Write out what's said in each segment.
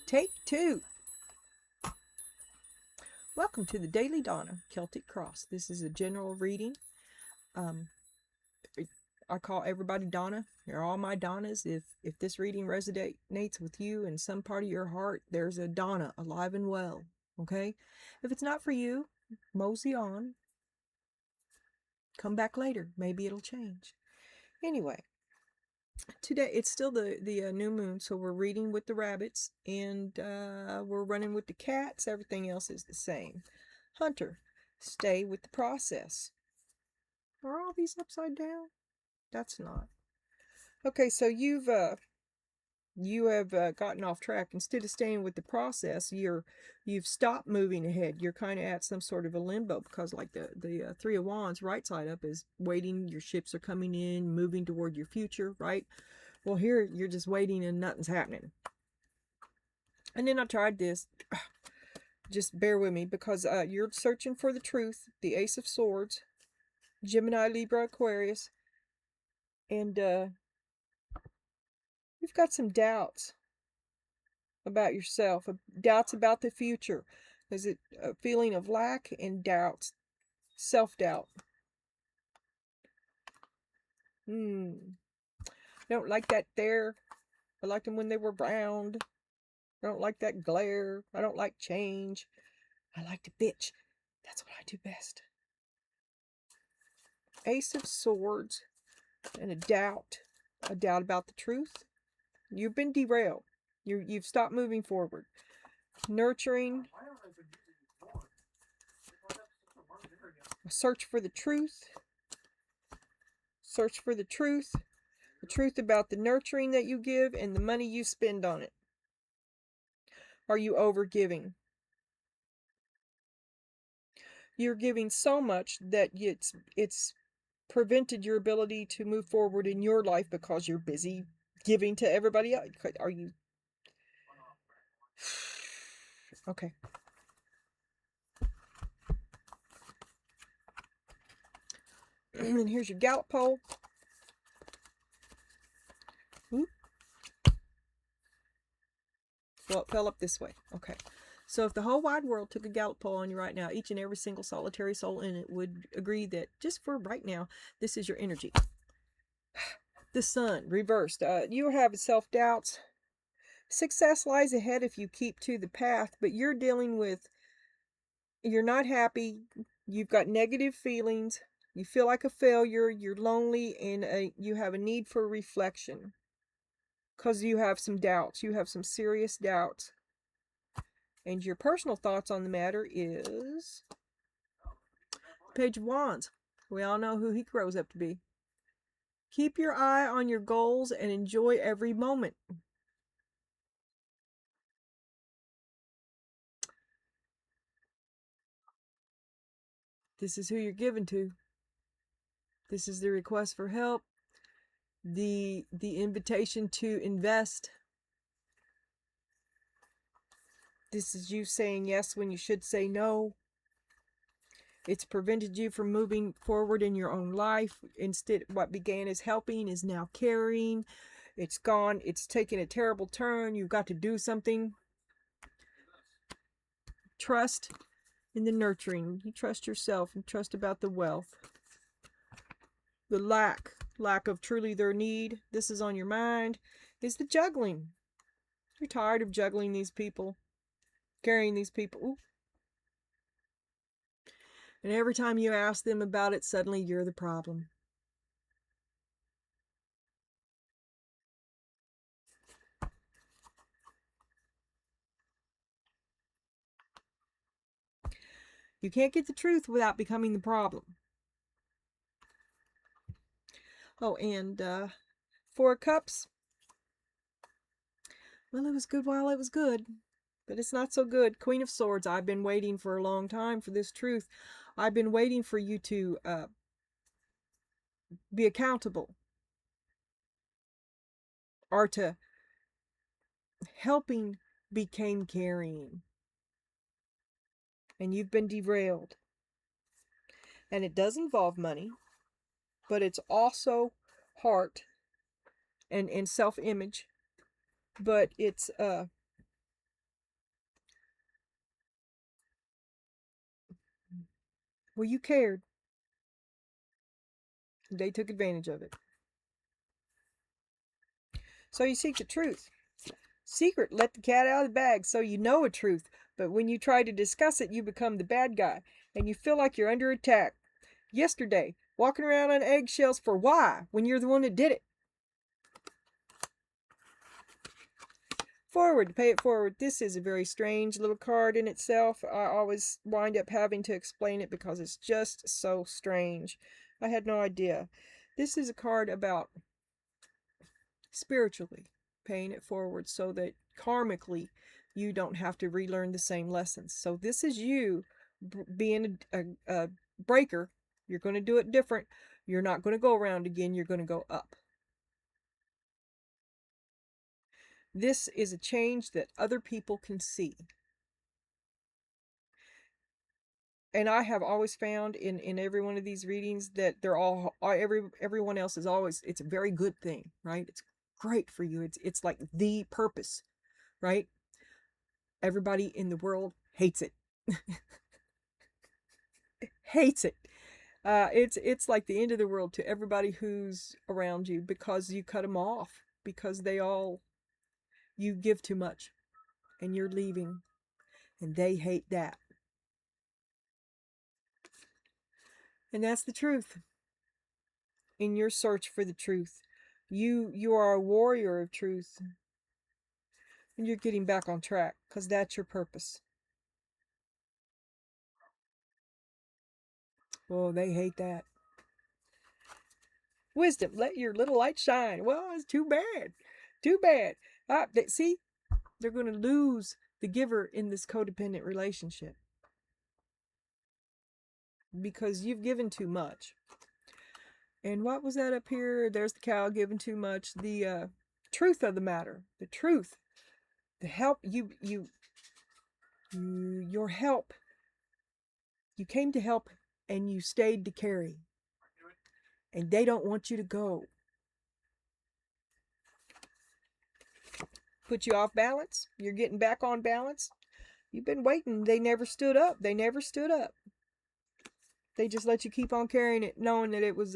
Take 2. Welcome to the Daily Donna Celtic Cross. This is a general reading. I call everybody Donna. You're all my Donnas. If this reading resonates with you in some part of your heart, there's a Donna alive and well. Okay? If it's not for you, mosey on. Come back later. Maybe it'll change. Anyway, today it's still the new moon, so we're reading with the rabbits, and we're running with the cats. Everything else is the same. Hunter, stay with the process. Are all these upside down? That's not. Okay, so you have gotten off track. Instead of staying with the process, you've stopped moving ahead. You're kind of at some sort of a limbo, because like the Three of Wands, right side up, is waiting. Your ships are coming in, moving toward your future, right? Well, here you're just waiting and nothing's happening. And then I tried this. Just bear with me, because you're searching for the truth. The Ace of Swords, Gemini, Libra, Aquarius, and you've got some doubts about yourself, doubts about the future. Is it a feeling of lack and doubts, self-doubt? I don't like that there. I liked them when they were round. I don't like that glare. I don't like change. I like to bitch. That's what I do best. Ace of Swords and a doubt about the truth. You've been derailed. You've stopped moving forward. Nurturing. A search for the truth. Search for the truth. The truth about the nurturing that you give and the money you spend on it. Are you overgiving? You're giving so much that it's prevented your ability to move forward in your life because you're busy giving to everybody else. Are you? Okay. And here's your Gallup poll. Oop. Well, it fell up this way. Okay. So if the whole wide world took a Gallup poll on you right now, each and every single solitary soul in it would agree that just for right now, this is your energy. The Sun, reversed. You have self-doubts. Success lies ahead if you keep to the path, but you're dealing with, you're not happy. You've got negative feelings. You feel like a failure. You're lonely, and you have a need for reflection because you have some doubts. You have some serious doubts. And your personal thoughts on the matter is Page of Wands. We all know who he grows up to be. Keep your eye on your goals and enjoy every moment. This is who you're given to. This is the request for help. The invitation to invest. This is you saying yes when you should say no. It's prevented you from moving forward in your own life. Instead, what began as helping is now carrying. It's gone. It's taken a terrible turn. You've got to do something. Trust in the nurturing. You trust yourself and trust about the wealth. The lack of truly their need. This is on your mind. Is the juggling. You're tired of juggling these people. Carrying these people. Ooh. And every time you ask them about it, suddenly you're the problem. You can't get the truth without becoming the problem. Oh, and Four of Cups. Well, it was good while it was good. But it's not so good. Queen of Swords. I've been waiting for a long time for this truth. I've been waiting for you to be accountable. Or to helping became carrying. And you've been derailed. And it does involve money. But it's also heart and self-image. But it's Well, you cared. They took advantage of it. So you seek the truth. Secret, let the cat out of the bag so you know a truth. But when you try to discuss it, you become the bad guy and you feel like you're under attack. Yesterday, walking around on eggshells for why when you're the one that did it? Forward, pay it forward. This is a very strange little card in itself. I always wind up having to explain it because it's just so strange. I had no idea. This is a card about spiritually paying it forward so that karmically you don't have to relearn the same lessons. So this is you being a breaker. You're going to do it different. You're not going to go around again. You're going to go up. This is a change that other people can see. And I have always found in every one of these readings that everyone else is always, it's a very good thing, right? It's great for you. It's like the purpose, right? Everybody in the world hates it. Hates it. It's like the end of the world to everybody who's around you because you cut them off, because you give too much and you're leaving and they hate that. And that's the truth. In your search for the truth, you are a warrior of truth. And you're getting back on track because that's your purpose. Oh, they hate that. Wisdom, let your little light shine. Well, it's too bad. Too bad. See, they're going to lose the giver in this codependent relationship because you've given too much. And what was that up here? There's the cow giving too much. The truth of the matter. The truth. The help your help. You came to help and you stayed to carry. And they don't want you to go. Put you off balance. You're getting back on balance. You've been waiting. They never stood up. They never stood up. They just let you keep on carrying it, knowing that it was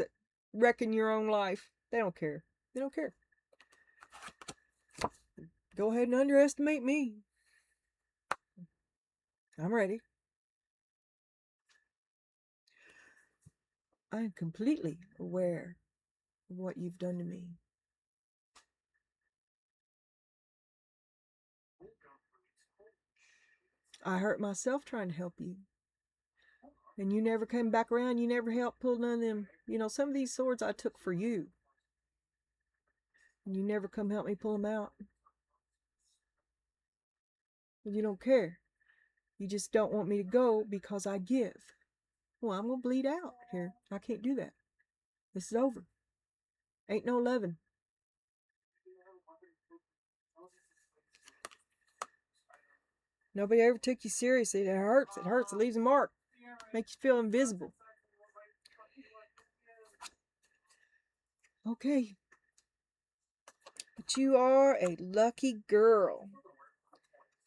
wrecking your own life. They don't care. They don't care. Go ahead and underestimate me. I'm ready. I am completely aware of what you've done to me. I hurt myself trying to help you. And you never came back around. You never helped pull none of them. You know, some of these swords I took for you. And you never come help me pull them out. And you don't care. You just don't want me to go because I give. Well, I'm going to bleed out here. I can't do that. This is over. Ain't no loving. Nobody ever took you seriously. It hurts. It hurts. It leaves a mark. Makes you feel invisible. Okay. But you are a lucky girl.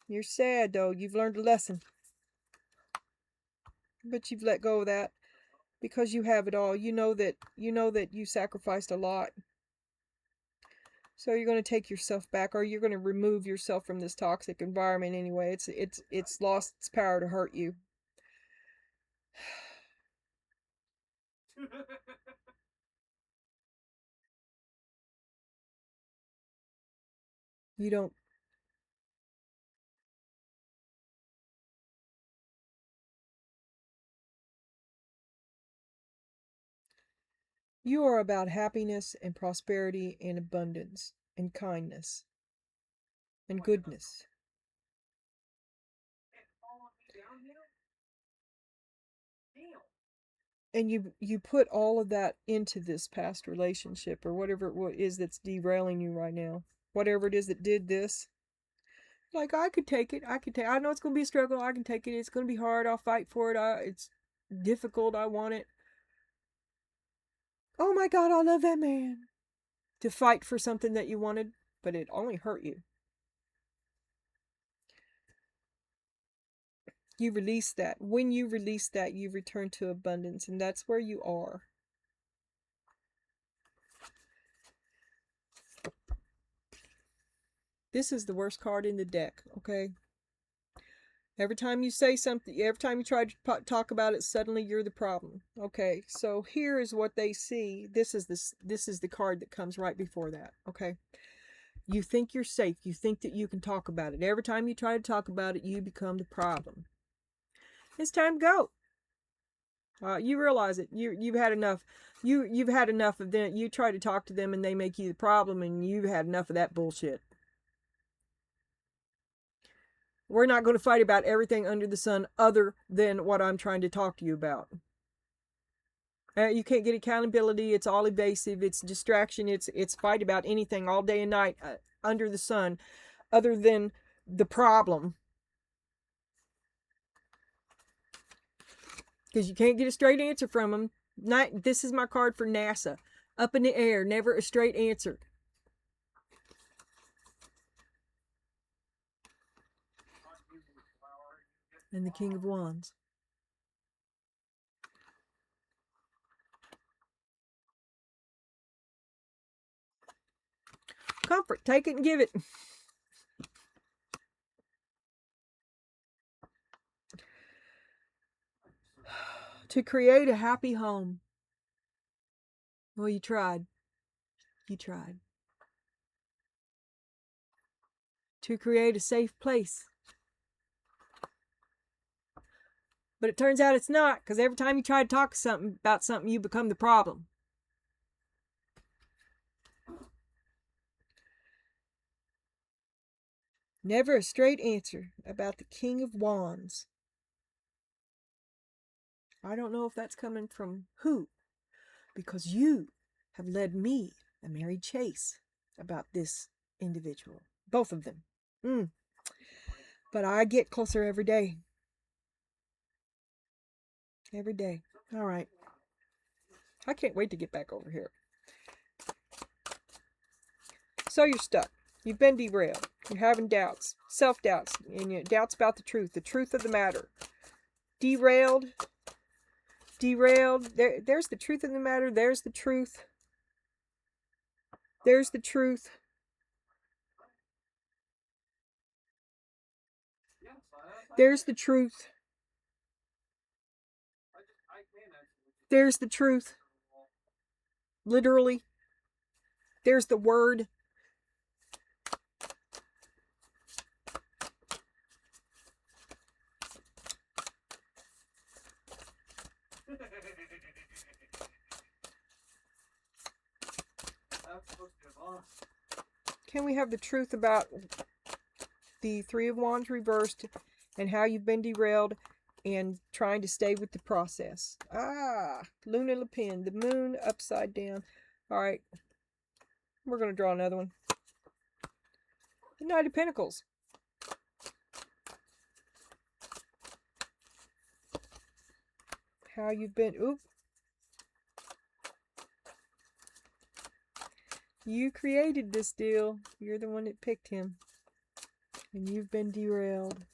You're sad, though. You've learned a lesson. But you've let go of that because you have it all. You know that you sacrificed a lot. So you're going to take yourself back, or you're going to remove yourself from this toxic environment anyway. It's lost its power to hurt you. You don't. You are about happiness and prosperity and abundance and kindness and goodness. And you put all of that into this past relationship or whatever it is that's derailing you right now. Whatever it is that did this. Like, I could take it. I know it's going to be a struggle. I can take it. It's going to be hard. I'll fight for it. It's difficult. I want it. Oh my God, I love that man. To fight for something that you wanted, but it only hurt you. You release that. When you release that, you return to abundance, and that's where you are. This is the worst card in the deck, okay? Every time you say something, every time you try to talk about it, suddenly you're the problem. Okay, so here is what they see. This is the card that comes right before that, okay? You think you're safe. You think that you can talk about it. Every time you try to talk about it, you become the problem. It's time to go. You realize it. You've had enough. You've had enough of them. You try to talk to them and they make you the problem, and you've had enough of that bullshit. We're not going to fight about everything under the sun other than what I'm trying to talk to you about. You can't get accountability. It's all evasive. It's distraction. It's fight about anything all day and night under the sun other than the problem. Because you can't get a straight answer from them. This is my card for NASA. Up in the air, never a straight answer. And the King of Wands. Comfort, take it and give it. To create a happy home. Well, you tried. You tried. To create a safe place. But it turns out it's not, because every time you try to talk about something, you become the problem. Never a straight answer about the King of Wands. I don't know if that's coming from who, because you have led me, a Mary Chase, about this individual. Both of them. But I get closer every day. Every day. All right. I can't wait to get back over here. So you're stuck. You've been derailed. You're having doubts, self-doubts, and doubts about the truth of the matter. Derailed. There's the truth of the matter. There's the truth. There's the truth. There's the truth. There's the truth. Literally. There's the word. Can we have the truth about the Three of Wands reversed and how you've been derailed and trying to stay with the process? Luna Le Pen, the moon upside down. All right. We're going to draw another one. The Knight of Pentacles. How you've been... Oop. You created this deal. You're the one that picked him. And you've been derailed.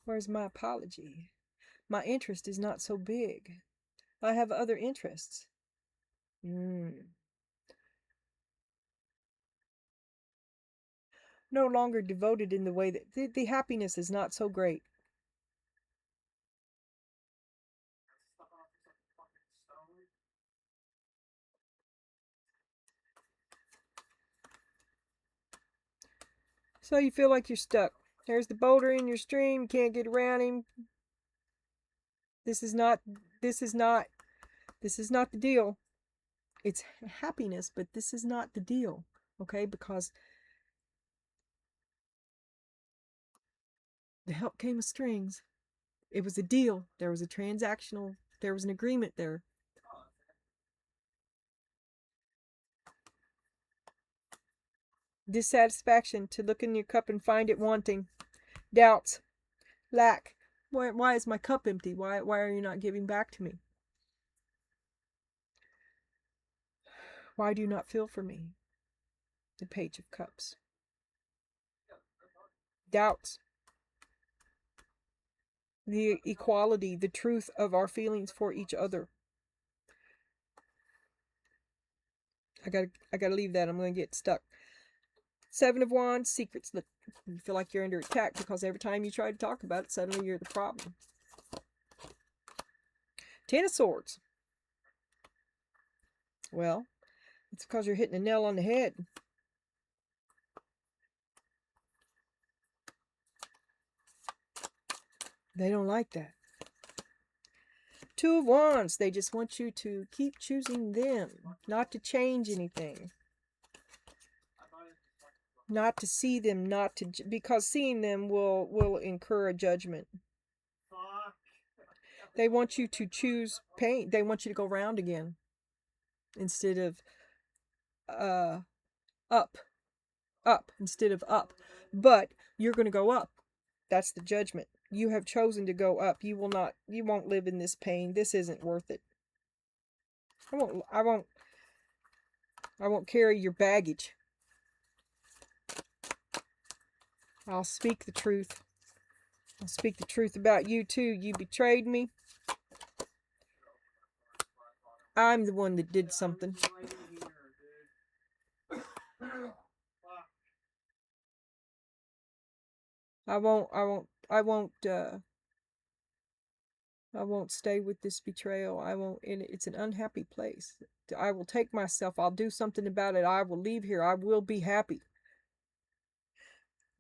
Where's my apology? My interest is not so big. I have other interests. No longer devoted in the way that the happiness is not so great. So you feel like you're stuck. There's the boulder in your stream. You can't get around him. This is not the deal. It's happiness, but this is not the deal. Okay? Because the help came with strings. It was a deal. There was a transactional, there was an agreement there. Dissatisfaction, to look in your cup and find it wanting. Doubts, lack. Why is my cup empty? Why are you not giving back to me? Why do you not feel for me? The Page of Cups. Doubts. the equality, the truth of our feelings for each other. I gotta leave that. I'm gonna get stuck. Seven of Wands, secrets. Look, you feel like you're under attack because every time you try to talk about it, suddenly you're the problem. Ten of Swords. Well, it's because you're hitting a nail on the head. They don't like that. Two of Wands. They just want you to keep choosing them, not to change anything. Not to see them, because seeing them will incur a judgment. They want you to choose pain. They want you to go round again instead of up instead of up. But you're going to go up. That's the judgment. You have chosen to go up. You won't live in this pain. This isn't worth it. I won't carry your baggage. I'll speak the truth. I'll speak the truth about you too. You betrayed me. I'm the one that did something. I won't stay with this betrayal. It's an unhappy place. I will take myself. I'll do something about it. I will leave here. I will be happy.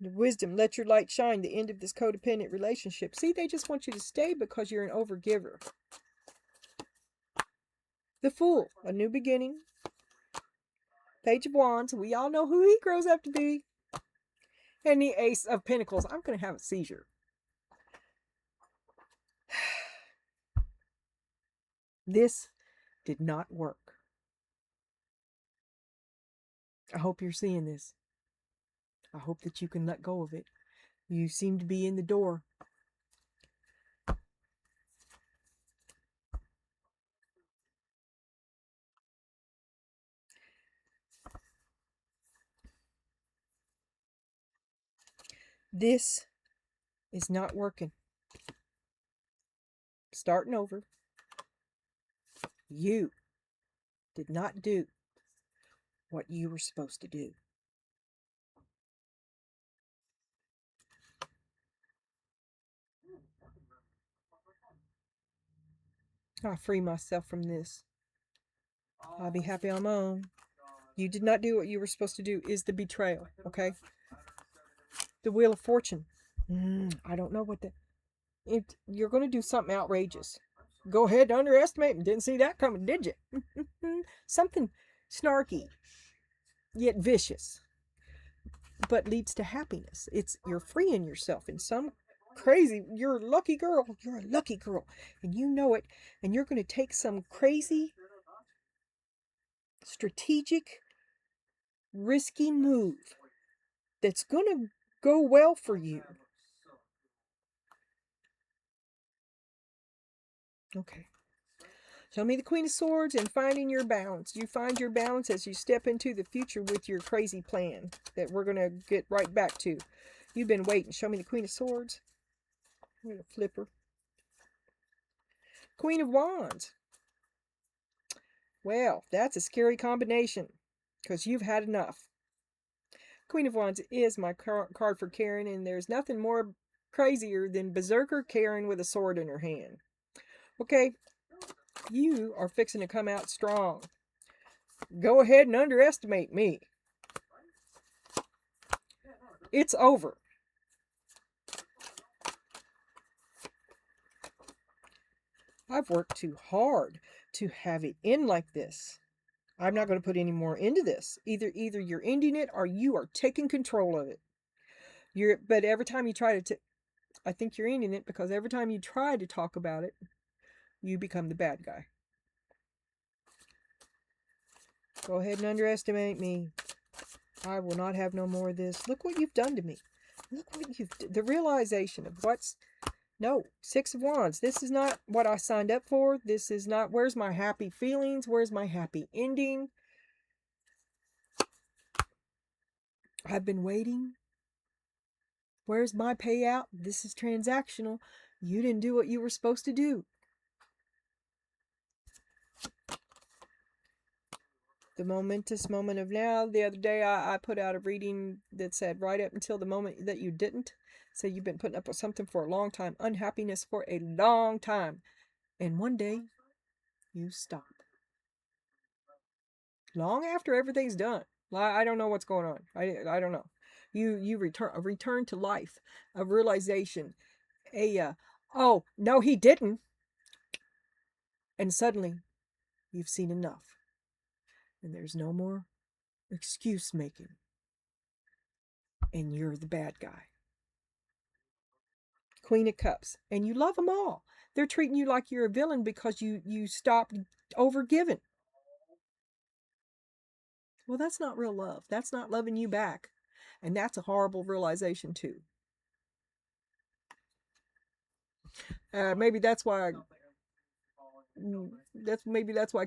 The wisdom, let your light shine, the end of this codependent relationship. See, they just want you to stay because you're an overgiver. The Fool, a new beginning. Page of Wands, we all know who he grows up to be. And the Ace of Pentacles. I'm going to have a seizure. This did not work. I hope you're seeing this. I hope that you can let go of it. You seem to be in the door. This is not working. Starting over. You did not do what you were supposed to do. I'll free myself from this. I'll be happy on my own. You did not do what you were supposed to do is the betrayal, okay? The Wheel of Fortune. I don't know what you're going to do something outrageous. Go ahead and underestimate me. Didn't see that coming, did you? Something snarky, yet vicious, but leads to happiness. You're freeing yourself in some crazy, you're a lucky girl. You're a lucky girl. And you know it. And you're going to take some crazy, strategic, risky move that's going to go well for you. Okay. Show me the Queen of Swords and finding your balance. You find your balance as you step into the future with your crazy plan that we're going to get right back to. You've been waiting. Show me the Queen of Swords. I'm going to flip her. Queen of Wands. Well, that's a scary combination because you've had enough. Queen of Wands is my card for Karen, and there's nothing more crazier than Berserker Karen with a sword in her hand. Okay, you are fixing to come out strong. Go ahead and underestimate me. It's over. I've worked too hard to have it end like this. I'm not going to put any more into this. Either you're ending it or you are taking control of it. But every time you try to, I think you're ending it because every time you try to talk about it, you become the bad guy. Go ahead and underestimate me. I will not have no more of this. Look what you've done to me. Look what the realization of no, Six of Wands. This is not what I signed up for. This is not, where's my happy feelings? Where's my happy ending? I've been waiting. Where's my payout? This is transactional. You didn't do what you were supposed to do. The momentous moment of now. The other day I put out a reading that said right up until the moment that you didn't. So you've been putting up with something for a long time. Unhappiness for a long time. And one day you stop. Long after everything's done. I don't know what's going on. I don't know. You return to life, a realization, oh no he didn't, and suddenly you've seen enough, and there's no more excuse making, and you're the bad guy. Queen of Cups, and you love them all. They're treating you like you're a villain because you stopped overgiving. Well, that's not real love. That's not loving you back. And that's a horrible realization, too. Maybe that's why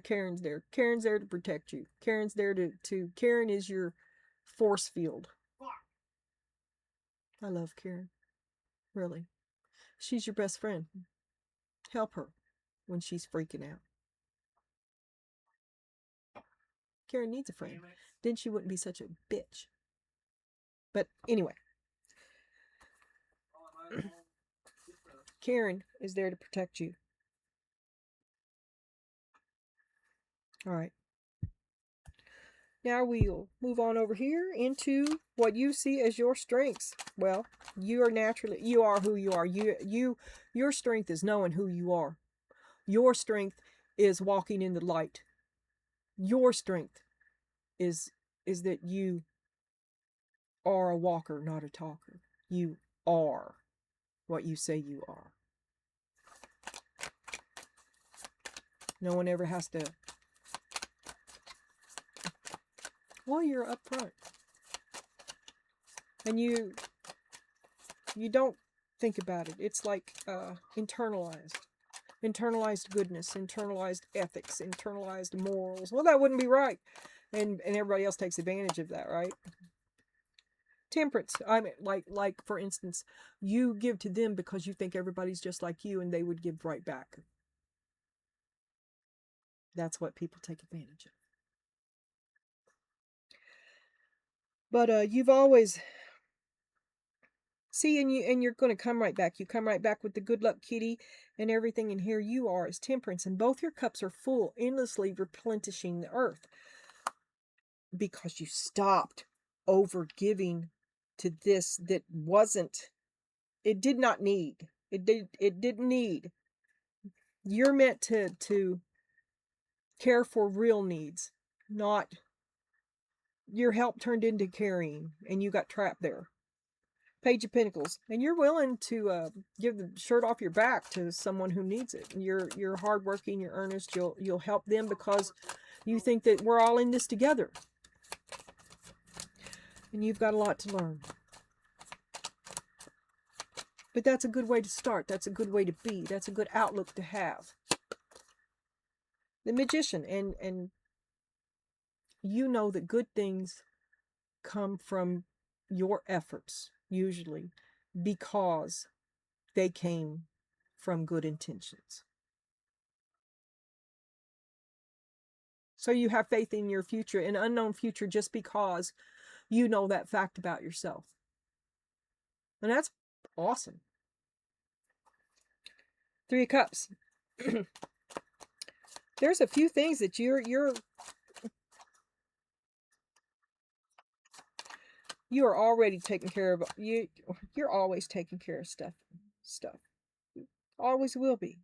Karen's there. Karen's there to protect you. Karen's there to Karen is your force field. I love Karen. Really. She's your best friend. Help her when she's freaking out. Karen needs a friend. Then she wouldn't be such a bitch. But anyway. Karen is there to protect you. All right. Now we'll move on over here into what you see as your strengths. Well, you are who you are. Your strength is knowing who you are. Your strength is walking in the light. Your strength is that you are a walker, not a talker. You are what you say you are. No one ever has to. Well, you're up front. And you don't think about it. It's like internalized. Internalized goodness, internalized ethics, internalized morals. Well, that wouldn't be right. And everybody else takes advantage of that, right? Temperance. I mean, like for instance, you give to them because you think everybody's just like you and they would give right back. That's what people take advantage of. But you've always see, and you're going to come right back. You come right back with the good luck kitty and everything, and here you are as temperance, and both your cups are full, endlessly replenishing the earth because you stopped over giving to this that wasn't. It did not need. It didn't need. You're meant to care for real needs, not your help turned into carrying, and you got trapped there. Page of Pentacles, and you're willing to give the shirt off your back to someone who needs it. You're hardworking, you're earnest. You'll help them because you think that we're all in this together, and you've got a lot to learn. But that's a good way to start. That's a good way to be. That's a good outlook to have. The Magician, and you know that good things come from your efforts, usually, because they came from good intentions. So you have faith in your future, an unknown future, just because you know that fact about yourself. And that's awesome. Three of Cups. There's a few things that you are already taking care of. You're always taking care of stuff. Always will be.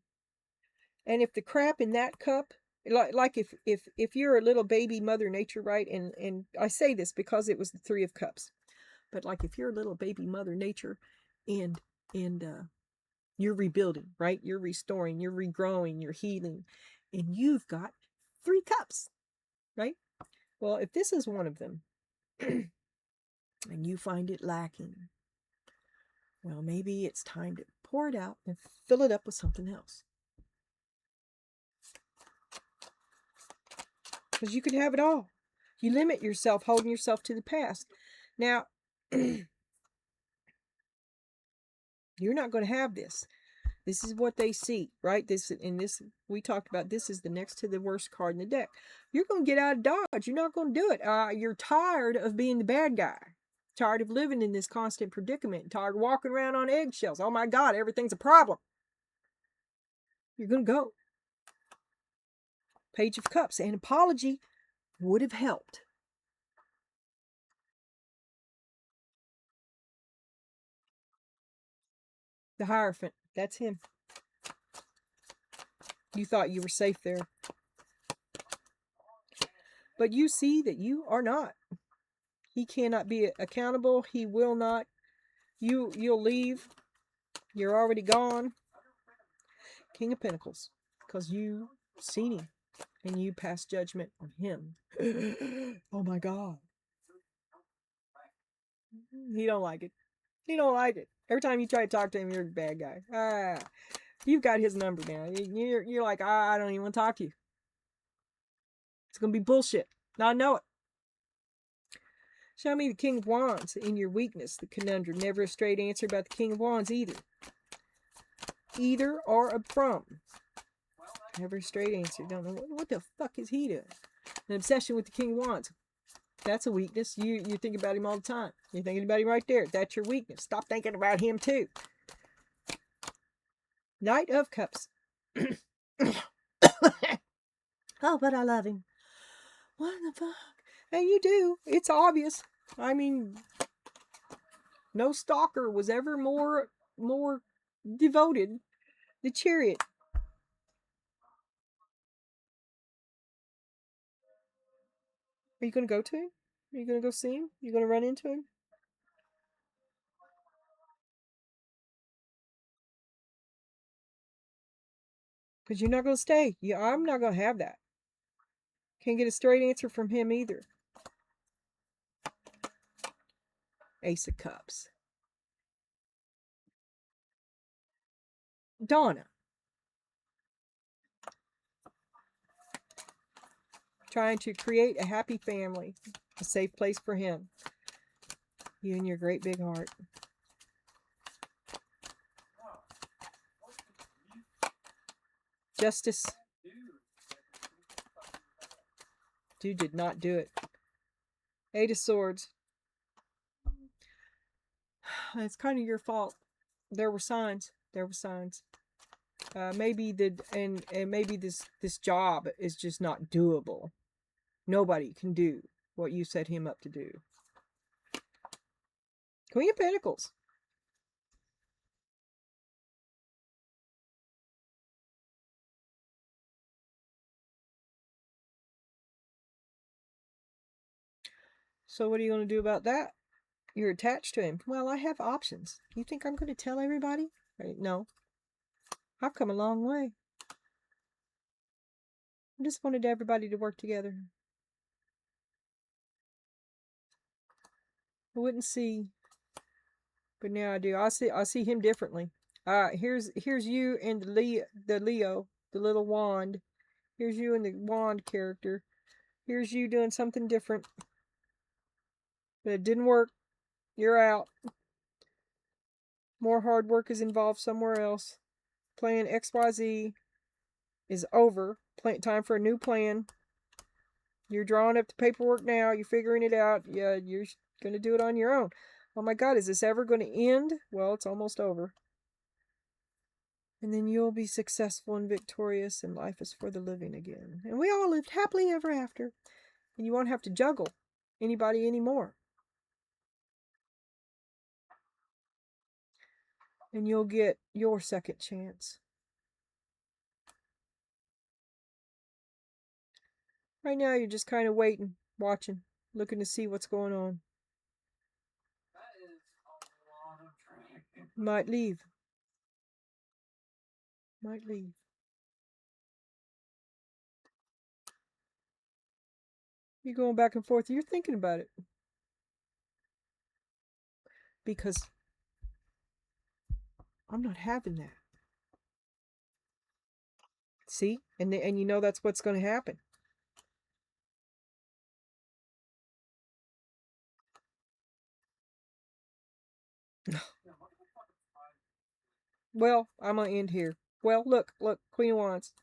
And if the crap in that cup, like if you're a little baby Mother Nature, right? And I say this because it was the Three of Cups. But like if you're a little baby Mother Nature and you're rebuilding, right? You're restoring, you're regrowing, you're healing, and you've got 3 cups, right? Well, if this is one of them and you find it lacking, well, maybe it's time to pour it out and fill it up with something else. Because you can have it all. You limit yourself, holding yourself to the past. Now, you're not going to have this. This is what they see, right? This we talked about. This is the next to the worst card in the deck. You're going to get out of Dodge. You're not going to do it. You're tired of being the bad guy. Tired of living in this constant predicament. Tired of walking around on eggshells. Oh my God, everything's a problem. You're going to go. Page of Cups. An apology would have helped. The Hierophant. That's him. You thought you were safe there. But you see that you are not. He cannot be accountable. He will not. You'll leave. You're already gone. King of Pentacles. Because you seen him. And you passed judgment on him. Oh my God. He don't like it. He don't like it. Every time you try to talk to him, you're the bad guy. You've got his number now. You're like, I don't even want to talk to you. It's going to be bullshit. Now I know it. Show me the King of Wands in your weakness, the conundrum. Never a straight answer about the King of Wands either. Either or a from. Never a straight answer. Don't know what the fuck is he doing. An obsession with the King of Wands. That's a weakness. You think about him all the time. You're thinking about him right there. That's your weakness. Stop thinking about him too. Knight of Cups. Oh, but I love him. What the fuck? And you do. It's obvious. I mean, no stalker was ever more devoted. The Chariot. Are you going to go to him? Are you going to go see him? Are you going to run into him? Because you're not going to stay. I'm not going to have that. Can't get a straight answer from him either. Ace of Cups. Donna. Trying to create a happy family. A safe place for him. You and your great big heart. Justice. Dude did not do it. Eight of Swords. It's kind of your fault. There were signs. There were signs. Maybe maybe this job is just not doable. Nobody can do what you set him up to do. Queen of Pentacles. So what are you going to do about that? You're attached to him. Well, I have options. You think I'm going to tell everybody? Right? No. I've come a long way. I just wanted everybody to work together. I wouldn't see, but now I do. I see him differently. Here's you and the Leo, the little wand. Here's you and the wand character. Here's you doing something different. But it didn't work. You're out. More hard work is involved somewhere else. Plan XYZ is over. Time for a new plan. You're drawing up the paperwork now. You're figuring it out. Yeah, you're going to do it on your own. Oh my God, is this ever going to end? Well, it's almost over. And then you'll be successful and victorious, and life is for the living again. And we all lived happily ever after. And you won't have to juggle anybody anymore. And you'll get your second chance. Right now, you're just kind of waiting, watching, looking to see what's going on. Might leave. Might leave. You're going back and forth. You're thinking about it. Because I'm not having that. See? And you know that's what's going to happen. Well, I'm going to end here. Well, look, Queen of Wands.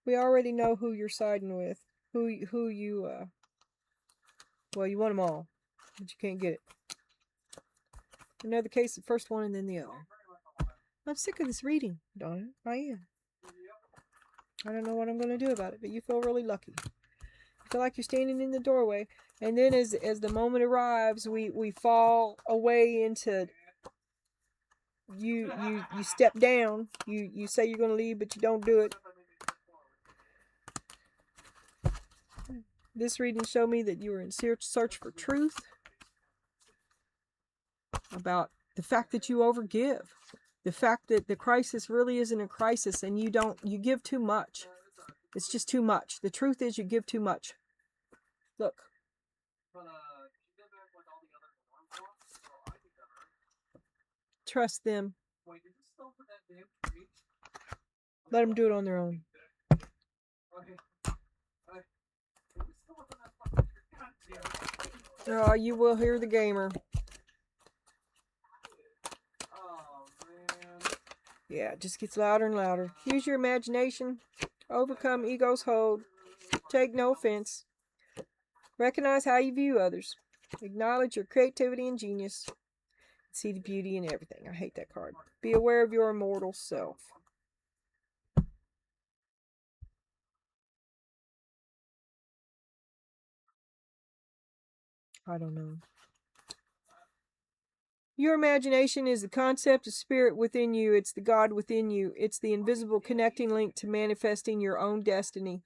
We already know who you're siding with. Who you, well, you want them all, but you can't get it. Another case, the first one and then the other. I'm sick of this reading, Donna. I am. I don't know what I'm going to do about it, but you feel really lucky. You feel like you're standing in the doorway, and then as the moment arrives, we fall away into... You step down. You say you're going to leave, but you don't do it. This reading showed me that you were in search for truth about the fact that you overgive, the fact that the crisis really isn't a crisis, and you give too much. It's just too much. The truth is you give too much. Look. Trust them. Let them do it on their own. Oh, you will hear the gamer. Yeah, it just gets louder and louder. Use your imagination. Overcome ego's hold. Take no offense. Recognize how you view others. Acknowledge your creativity and genius. See the beauty in everything. I hate that card. Be aware of your immortal self. I don't know. Your imagination is the concept of spirit within you. It's the God within you. It's the invisible connecting link to manifesting your own destiny.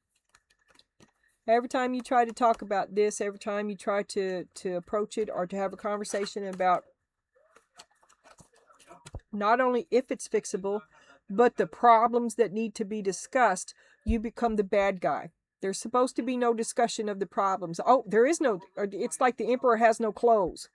Every time you try to talk about this, every time you try to approach it or to have a conversation about not only if it's fixable, but the problems that need to be discussed, you become the bad guy. There's supposed to be no discussion of the problems. Oh, there is no... It's like the emperor has no clothes.